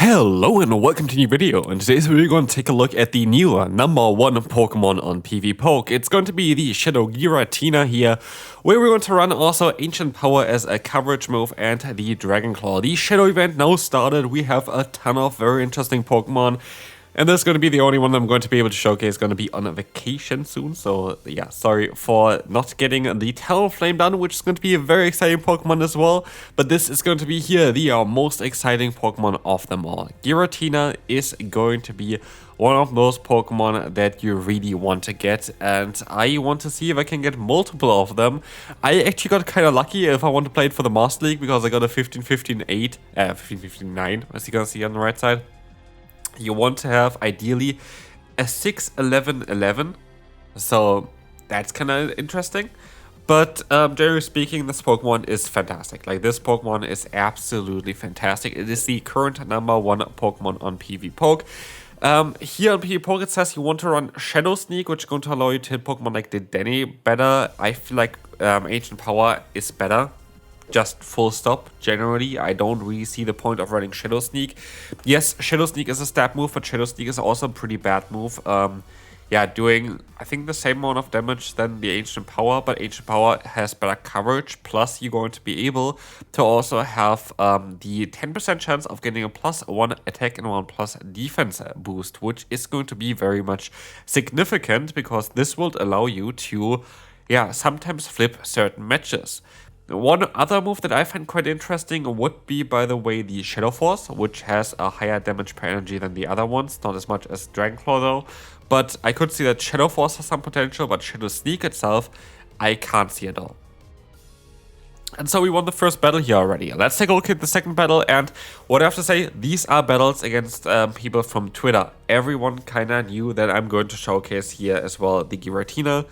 Hello and welcome to a new video. In today's video, we're going to take a look at the new #1 Pokemon on PvPoke. It's going to be the Shadow Giratina here, where we're going to run also Ancient Power as a coverage move and the Dragon Claw. The Shadow event now started. We have a ton of very interesting Pokemon. And this is going to be the only one that I'm going to be able to showcase. Going to be on a vacation soon. So yeah, sorry for not getting the Talonflame done, which is going to be a very exciting Pokemon as well. But this is going to be here the most exciting Pokemon of them all. Giratina is going to be one of those Pokemon that you really want to get. And I want to see if I can get multiple of them. I actually got kind of lucky if I want to play it for the Master League, because I got a 15-15-8, 15-15-9, as you can see on the right side. You want to have ideally a 6-11-11, so that's kind of interesting. But generally speaking, this Pokemon is fantastic. Like, this Pokemon is absolutely fantastic. It is the current #1 Pokemon on PvPoke. Here on PvPoke, it says you want to run Shadow Sneak, which is going to allow you to hit Pokemon like the Denny better. I feel like Ancient Power is better. Just full stop. Generally, I don't really see the point of running Shadow Sneak. Yes, Shadow Sneak is a stab move, but Shadow Sneak is also a pretty bad move. Yeah, doing, I think, the same amount of damage than the Ancient Power, but Ancient Power has better coverage, plus you're going to be able to also have the 10% chance of getting a +1 attack and 1+ defense boost, which is going to be very much significant, because this will allow you to, yeah, sometimes flip certain matches. One other move that I find quite interesting would be, by the way, the Shadow Force, which has a higher damage per energy than the other ones. Not as much as Dragon Claw though, but I could see that Shadow Force has some potential, but Shadow Sneak itself, I can't see at all. And so we won the first battle here already. Let's take a look at the second battle, and what I have to say, these are battles against people from Twitter. Everyone kinda knew that I'm going to showcase here as well the Giratina,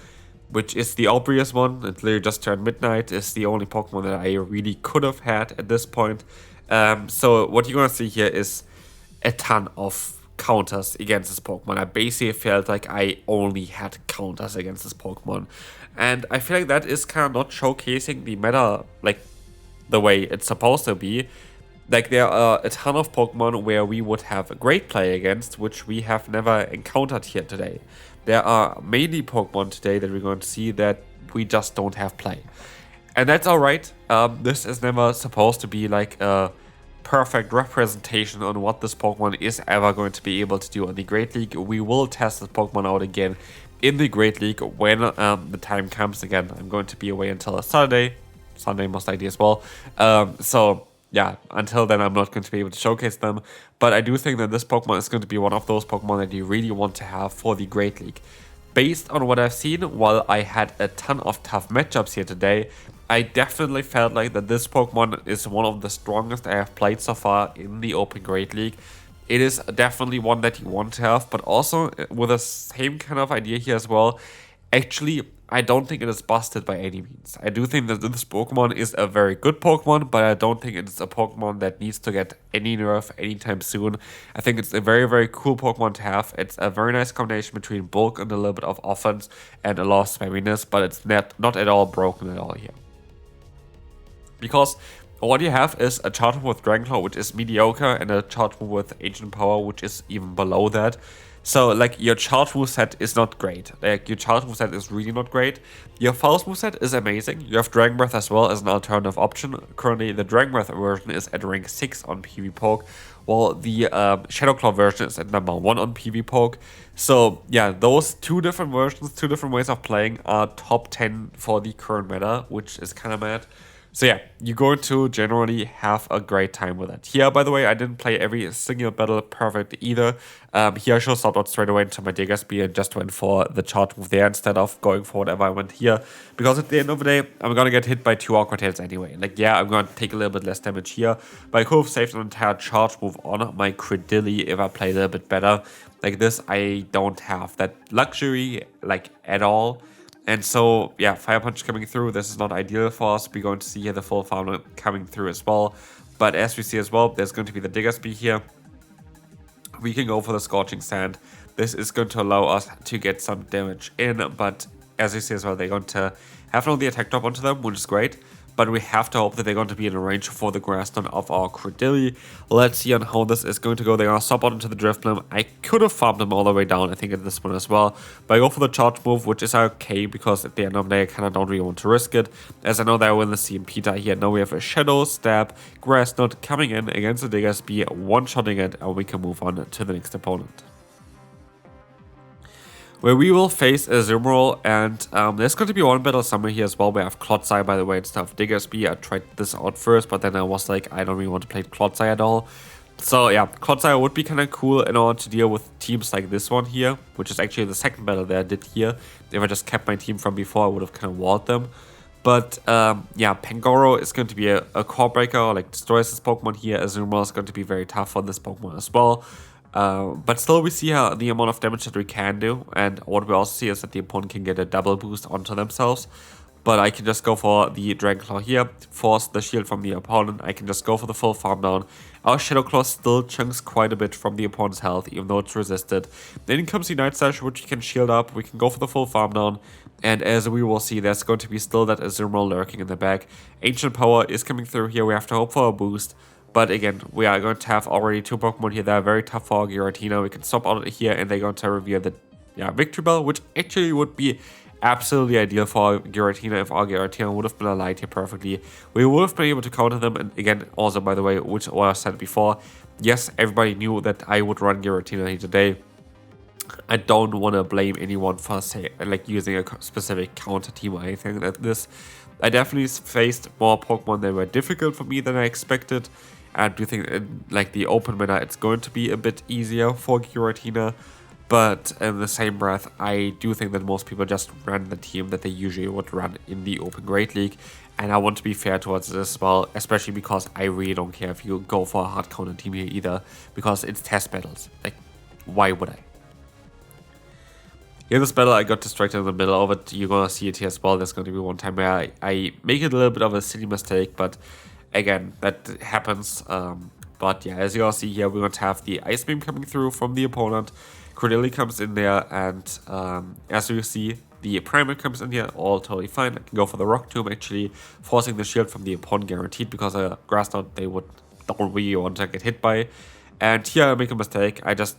which is the obvious one. It literally just turned midnight. It's the only Pokemon that I really could have had at this point. So what you're gonna see here is a ton of counters against this Pokemon. I basically felt like I only had counters against this Pokemon. And I feel like that is kind of not showcasing the meta like the way it's supposed to be. Like, there are a ton of Pokemon where we would have a great play against, which we have never encountered here today. There are mainly Pokemon today that we're going to see that we just don't have play. And that's alright. This is never supposed to be like a perfect representation on what this Pokemon is ever going to be able to do in the Great League. We will test this Pokemon out again in the Great League when the time comes. Again, I'm going to be away until Saturday. Sunday most likely as well. So yeah, until then I'm not going to be able to showcase them, but I do think that this Pokemon is going to be one of those Pokemon that you really want to have for the Great League. Based on what I've seen, while I had a ton of tough matchups here today, I definitely felt like that this Pokemon is one of the strongest I have played so far in the Open Great League. It is definitely one that you want to have, but also with the same kind of idea here as well. Actually, I don't think it is busted by any means. I do think that this Pokemon is a very good Pokemon, but I don't think it's a Pokemon that needs to get any nerf anytime soon. I think it's a very, very cool Pokemon to have. It's a very nice combination between bulk and a little bit of offense and a lot of spamminess, but it's not at all broken at all here. Because what you have is a charge move with Dragon Claw, which is mediocre, and a charge move with Ancient Power, which is even below that. So, like, your charge moveset is not great. Like, your charge moveset is really not great. Your Faust moveset is amazing. You have Dragon Breath as well as an alternative option. Currently, the Dragon Breath version is at rank 6 on PvPoke, while the Shadow Claw version is at #1 on PvPoke. So, yeah, those two different versions, two different ways of playing are top 10 for the current meta, which is kind of mad. So yeah, you're going to generally have a great time with it. Here, by the way, I didn't play every single battle perfect either. Here I should stop out straight away into my Diggersby and just went for the charge move there instead of going for whatever I went here. Because at the end of the day, I'm going to get hit by 2 Aqua Tails anyway. Like, yeah, I'm going to take a little bit less damage here, but I could have saved an entire charge move on my Credilli if I played a little bit better. Like this, I don't have that luxury, like, at all. And so, yeah, Fire Punch coming through, this is not ideal for us. We're going to see here the full Founder coming through as well. But as we see as well, there's going to be the Diggersby here. We can go for the Scorching Sand. This is going to allow us to get some damage in, but as you see as well, they're going to have no the attack drop onto them, which is great. but we have to hope that they're going to be in range for the grass knot of our Credilli. Let's see on how this is going to go. They're going to swap out into the Drifblim. I could have farmed them all the way down, I think, at this one as well. But I go for the charge move, which is okay, because at the end of the day, I kind of don't really want to risk it. As I know that I win the CM Pitta here. Now we have a Shadow, Stab, Grass Knot coming in against the Diggersby, one-shotting it, and we can move on to the next opponent, where we will face a Zumroll, and there's going to be one battle somewhere here as well. We have Clodsire, by the way, instead of Diggersby. I tried this out first, but then I was like, I don't really want to play Clodsire at all. So yeah, Clodsire would be kind of cool in order to deal with teams like this one here, which is actually the second battle that I did here. If I just kept my team from before, I would have kind of walled them. But yeah, Pangoro is going to be a core breaker, like destroys this Pokemon here. Azumarill is going to be very tough for this Pokemon as well. But still, we see how the amount of damage that we can do, and what we also see is that the opponent can get a double boost onto themselves. But I can just go for the Dragon Claw here, force the shield from the opponent. I can just go for the full farm down. Our Shadow Claw still chunks quite a bit from the opponent's health, even though it's resisted. Then comes the Night Slash, which we can shield up. We can go for the full farm down. And as we will see, there's going to be still that Azumarill lurking in the back. Ancient Power is coming through here. We have to hope for a boost. But again, we are going to have already two Pokemon here that are very tough for our Giratina. We can swap out here, and they're going to reveal the Victory Bell, which actually would be absolutely ideal for our Giratina if our Giratina would have been aligned here perfectly. We would have been able to counter them, and again, also, by the way, which I said before, yes, everybody knew that I would run Giratina here today. I don't want to blame anyone for, say, like using a specific counter team or anything like this. I definitely faced more Pokemon that were difficult for me than I expected. I do think, like, the open meta, it's going to be a bit easier for Giratina. But in the same breath, I do think that most people just run the team that they usually would run in the Open Great League. And I want to be fair towards this as well, especially because I really don't care if you go for a hard counter team here either. Because it's test battles. Like, why would I? In this battle, I got distracted in the middle of it. You're going to see it here as well. There's going to be one time where I make it a little bit of a silly mistake. But again, that happens. But yeah, as you all see here, we're going to have the Ice Beam coming through from the opponent. Credilli comes in there, and as you see, the Primal comes in here, all totally fine. I can go for the Rock Tomb, actually, forcing the shield from the opponent guaranteed, because a Grass Knot they don't really want to get hit by. And here I make a mistake. I just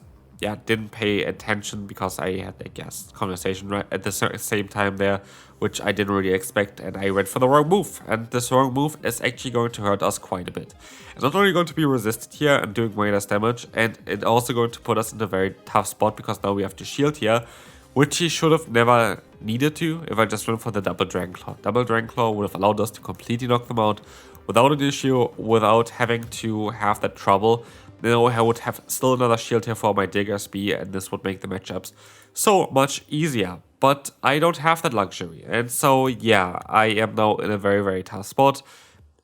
didn't pay attention because I had, I guess, conversation right at the same time there, which I didn't really expect, and I went for the wrong move. And this wrong move is actually going to hurt us quite a bit. It's not only going to be resisted here and doing way less damage, and it's also going to put us in a very tough spot, because now we have to shield here, which he should have never needed to if I just went for the double Dragon Claw. Double Dragon Claw would have allowed us to completely knock them out without an issue, without having to have that trouble. Now I would have still another shield here for my Diggersby, and this would make the matchups so much easier. But I don't have that luxury, and so yeah, I am now in a very, very tough spot.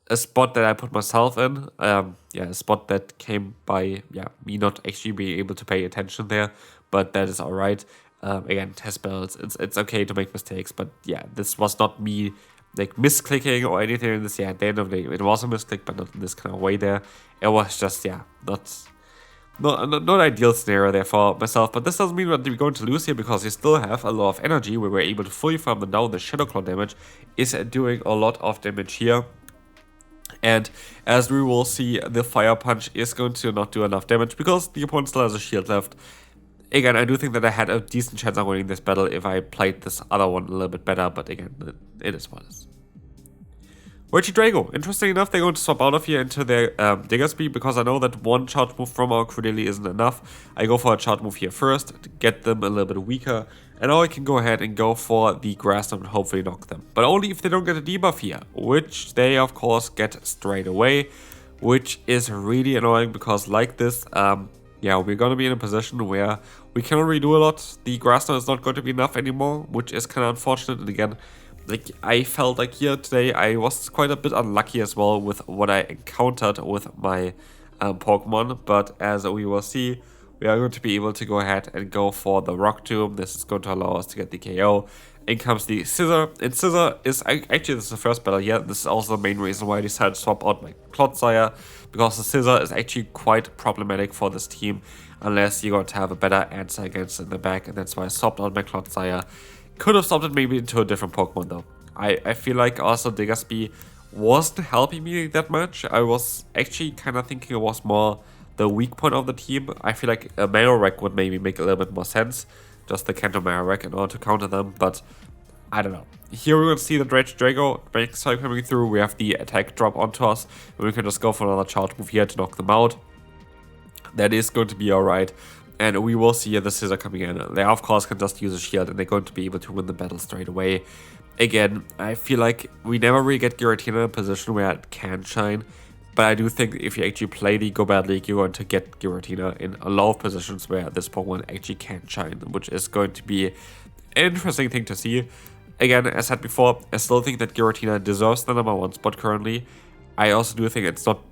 A spot that I put myself in, a spot that came by me not actually being able to pay attention there, but that is alright. Again, test battles, it's okay to make mistakes, but yeah, this was not me like misclicking or anything in this. At the end of the day, it was a misclick, but not in this kind of way there. It was just, not ideal scenario there for myself. But this doesn't mean that we're going to lose here, because we still have a lot of energy. We were able to fully farm them down. The Shadow Claw damage is doing a lot of damage here. And as we will see, the Fire Punch is going to not do enough damage, because the opponent still has a shield left. Again, I do think that I had a decent chance of winning this battle if I played this other one a little bit better, but again, it is what it is. Regidrago. Interesting enough, they're going to swap out of here into their Diggersby, because I know that one charge move from our Credilli isn't enough. I go for a charge move here first to get them a little bit weaker, and now I can go ahead and go for the Grass Knot and hopefully knock them. But only if they don't get a debuff here, which they of course get straight away, which is really annoying, because like this, we're going to be in a position where we cannot really do a lot. The Grass Knot is not going to be enough anymore, which is kind of unfortunate. And again, like, I felt like here today I was quite a bit unlucky as well with what I encountered with my Pokemon. But as we will see, we are going to be able to go ahead and go for the Rock Tomb. This is going to allow us to get the KO. In comes the Scissor, and Scissor is actually, this is the first battle here. This is also the main reason why I decided to swap out my Clodsire, because the Scissor is actually quite problematic for this team unless you're going to have a better answer against it in the back, and that's why I swapped out my Clodsire. Could have swapped it maybe into a different Pokemon though. I feel like also Diggersby wasn't helping me that much. I was actually kind of thinking it was more the weak point of the team. I feel like a Marowak would maybe make a little bit more sense, just the Kanto Marowak in order to counter them, but I don't know. Here we're going to see the Drago Breakside coming through. We have the attack drop onto us, and we can just go for another charge move here to knock them out. That is going to be alright. And we will see the Scissor coming in. They of course can just use a shield and they're going to be able to win the battle straight away. Again, I feel like we never really get Giratina in a position where it can shine. But I do think if you actually play the Go Battle League, you're going to get Giratina in a lot of positions where this Pokemon actually can shine, which is going to be an interesting thing to see. Again, as said before, I still think that Giratina deserves the #1 spot currently. I also do think it's not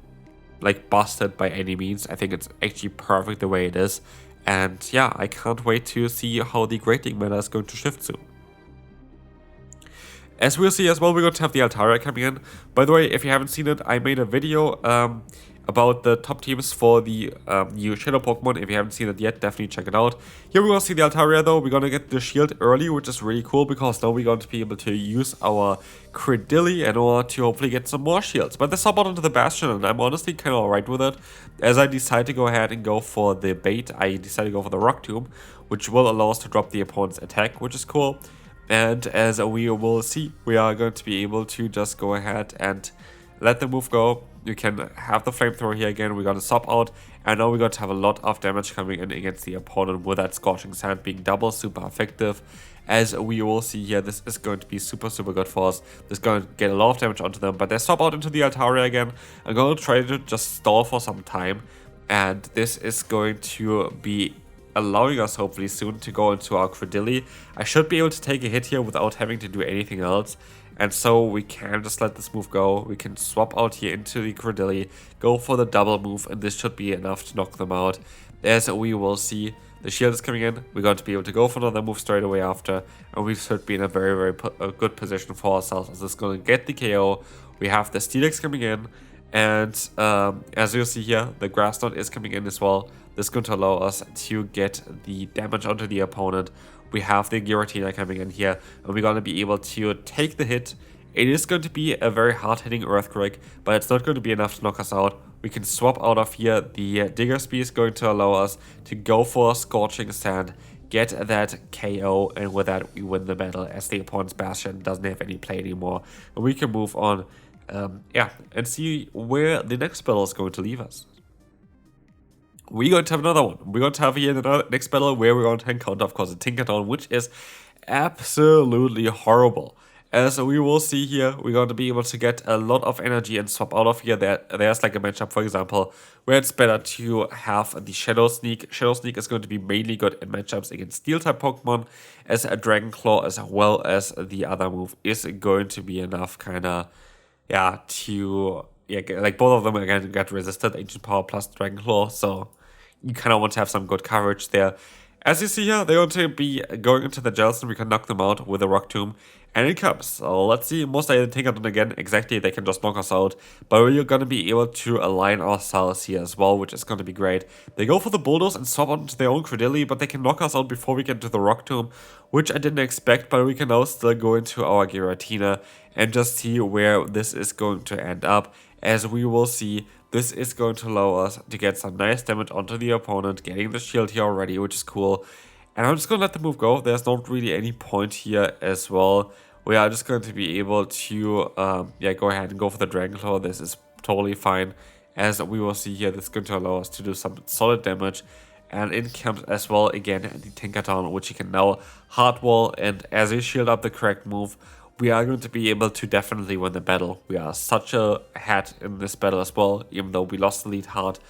like busted by any means. I think it's actually perfect the way it is. And yeah, I can't wait to see how the grading meta is going to shift soon. As we'll see as well, we're going to have the Altaria coming in. By the way, if you haven't seen it, I made a video about the top teams for the new Shadow Pokemon. If you haven't seen it yet, definitely check it out. Here we're going to see the Altaria though. We're going to get the shield early, which is really cool because now we're going to be able to use our Credilli in order to hopefully get some more shields. But they swap out into the Bastion and I'm honestly kind of alright with it. As I decide to go ahead and go for the bait, I decide to go for the Rock Tomb, which will allow us to drop the opponent's attack, which is cool. And as we will see, we are going to be able to just go ahead and let the move go. You can have the flamethrower here again. We're going to swap out. And now we're going to have a lot of damage coming in against the opponent with that Scorching Sand being double super effective. As we will see here, this is going to be super good for us. This is going to get a lot of damage onto them. But they swap out into the Altaria again. I'm going to try to just stall for some time. And this is going to be allowing us hopefully soon to go into our Credilli. I should be able to take a hit here without having to do anything else. And so we can just let this move go. We can swap out here into the Credilli, go for the double move, and this should be enough to knock them out. As we will see, the shield is coming in. We're going to be able to go for another move straight away after. And we should be in a very good position for ourselves. As this is going to get the KO. We have the Steelix coming in. And as you'll see here, the Grass Knot is coming in as well. This is going to allow us to get the damage onto the opponent. We have the Giratina coming in here, and we're going to be able to take the hit. It is going to be a very hard-hitting Earthquake, but it's not going to be enough to knock us out. We can swap out of here. The Digger Speed is going to allow us to go for Scorching Sand, get that KO, and with that we win the battle as the opponent's Bastion doesn't have any play anymore. And we can move on, and see where the next battle is going to leave us. We're going to have another one. We're going to have here the next battle where we're going to encounter, of course, a Tinkaton, which is absolutely horrible. As we will see here, we're going to be able to get a lot of energy and swap out of here. There's like a matchup, for example, where it's better to have the Shadow Sneak. Shadow Sneak is going to be mainly good in matchups against Steel-type Pokemon, as a Dragon Claw, as well as the other move is going to be enough like both of them again get resisted, Ancient Power plus Dragon Claw, so you kind of want to have some good coverage there. As you see here, they're going to be going into the Jelson. We can knock them out with a Rock Tomb. And it comes. So let's see, most likely Tinkaton again. Exactly, they can just knock us out. But we're going to be able to align ourselves here as well, which is going to be great. They go for the Bulldoze and swap onto their own Credilli, but they can knock us out before we get to the Rock Tomb, which I didn't expect. But we can now still go into our Giratina and just see where this is going to end up. As we will see, this is going to allow us to get some nice damage onto the opponent, getting the shield here already, which is cool. And I'm just going to let the move go. There's not really any point here as well. We are just going to be able to go ahead and go for the Dragon Claw. This is totally fine. As we will see here, this is going to allow us to do some solid damage. And in comes as well again the Tinkaton, which you can now hardwall. And as you shield up the correct move, we are going to be able to definitely win the battle. We are such a ahead in this battle as well, even though we lost the lead hard,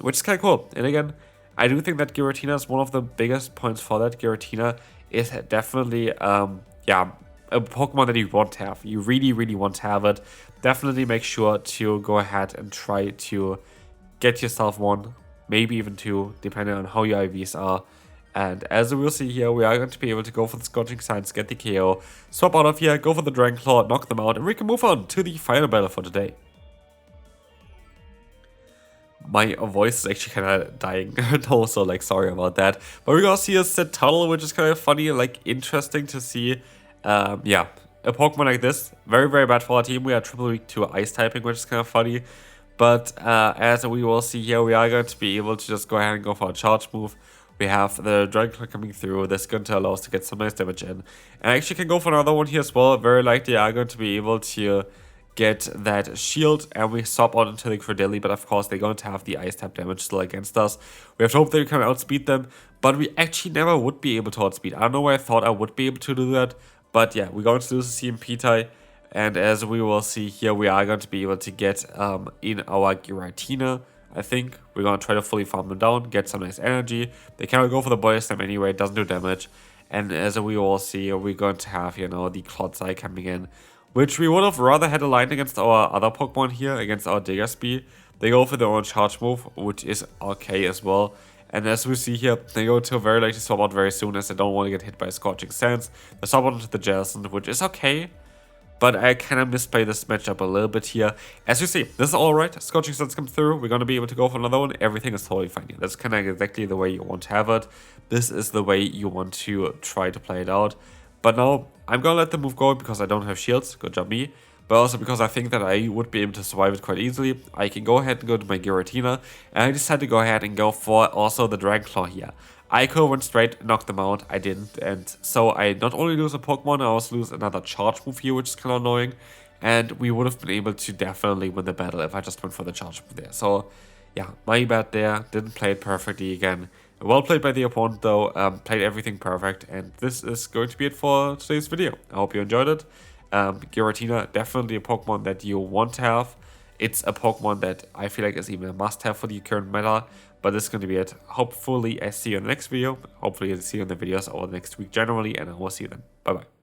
which is kind of cool. And again, I do think that Giratina is one of the biggest points for that. Giratina is definitely, a Pokemon that you want to have. You really want to have it. Definitely make sure to go ahead and try to get yourself one, maybe even two, depending on how your IVs are. And as we'll see here, we are going to be able to go for the Scorching Sands, get the KO, swap out of here, go for the Dragon Claw, knock them out, and we can move on to the final battle for today. My voice is actually kind of dying, so like sorry about that. But we're gonna see a set tunnel, which is kind of funny, like interesting to see. a Pokemon like this, very, very bad for our team. We are triple weak to Ice typing, which is kind of funny. But as we will see here, we are going to be able to just go ahead and go for a charge move. We have the Dragon Claw coming through. This is going to allow us to get some nice damage in. And I actually can go for another one here as well. Very likely are going to be able to get that shield, and we swap out into the Credilli, but of course they're going to have the ice type damage still against us. We have to hope that we can outspeed them, but we actually never would be able to outspeed. I don't know why I thought I would be able to do that, but yeah, we're going to lose the CMP tie, and as we will see here, we are going to be able to get in our Giratina. I think we're going to try to fully farm them down, get some nice energy. They cannot go for the body slam anyway, it doesn't do damage. And as we will see, we're going to have, you know, the Clodsai coming in, which we would have rather had aligned against our other Pokemon here, against our Diggersby. They go for their own charge move, which is okay as well. And as we see here, they go to very likely swap out very soon, as they don't want to get hit by Scorching Sands. They swap out into the Jellicent, which is okay. But I kind of misplay this matchup a little bit here. As you see, this is alright. Scorching Sands come through. We're going to be able to go for another one. Everything is totally fine here. That's kind of exactly the way you want to have it. This is the way you want to try to play it out. But now, I'm going to let the move go because I don't have shields. Good job me. But also because I think that I would be able to survive it quite easily. I can go ahead and go to my Giratina. And I decided to go ahead and go for also the Dragon Claw here. I could have went straight and knocked them out. I didn't. And so I not only lose a Pokemon, I also lose another charge move here, which is kind of annoying. And we would have been able to definitely win the battle if I just went for the charge move there. So yeah, my bad there. Didn't play it perfectly again. Well played by the opponent though, played everything perfect, and this is going to be it for today's video. I hope you enjoyed it. Giratina, definitely a Pokemon that you want to have. It's a Pokemon that I feel like is even a must-have for the current meta, but this is going to be it. Hopefully I see you in the next video. Hopefully I see you in the videos over the next week generally, and I will see you then. Bye bye.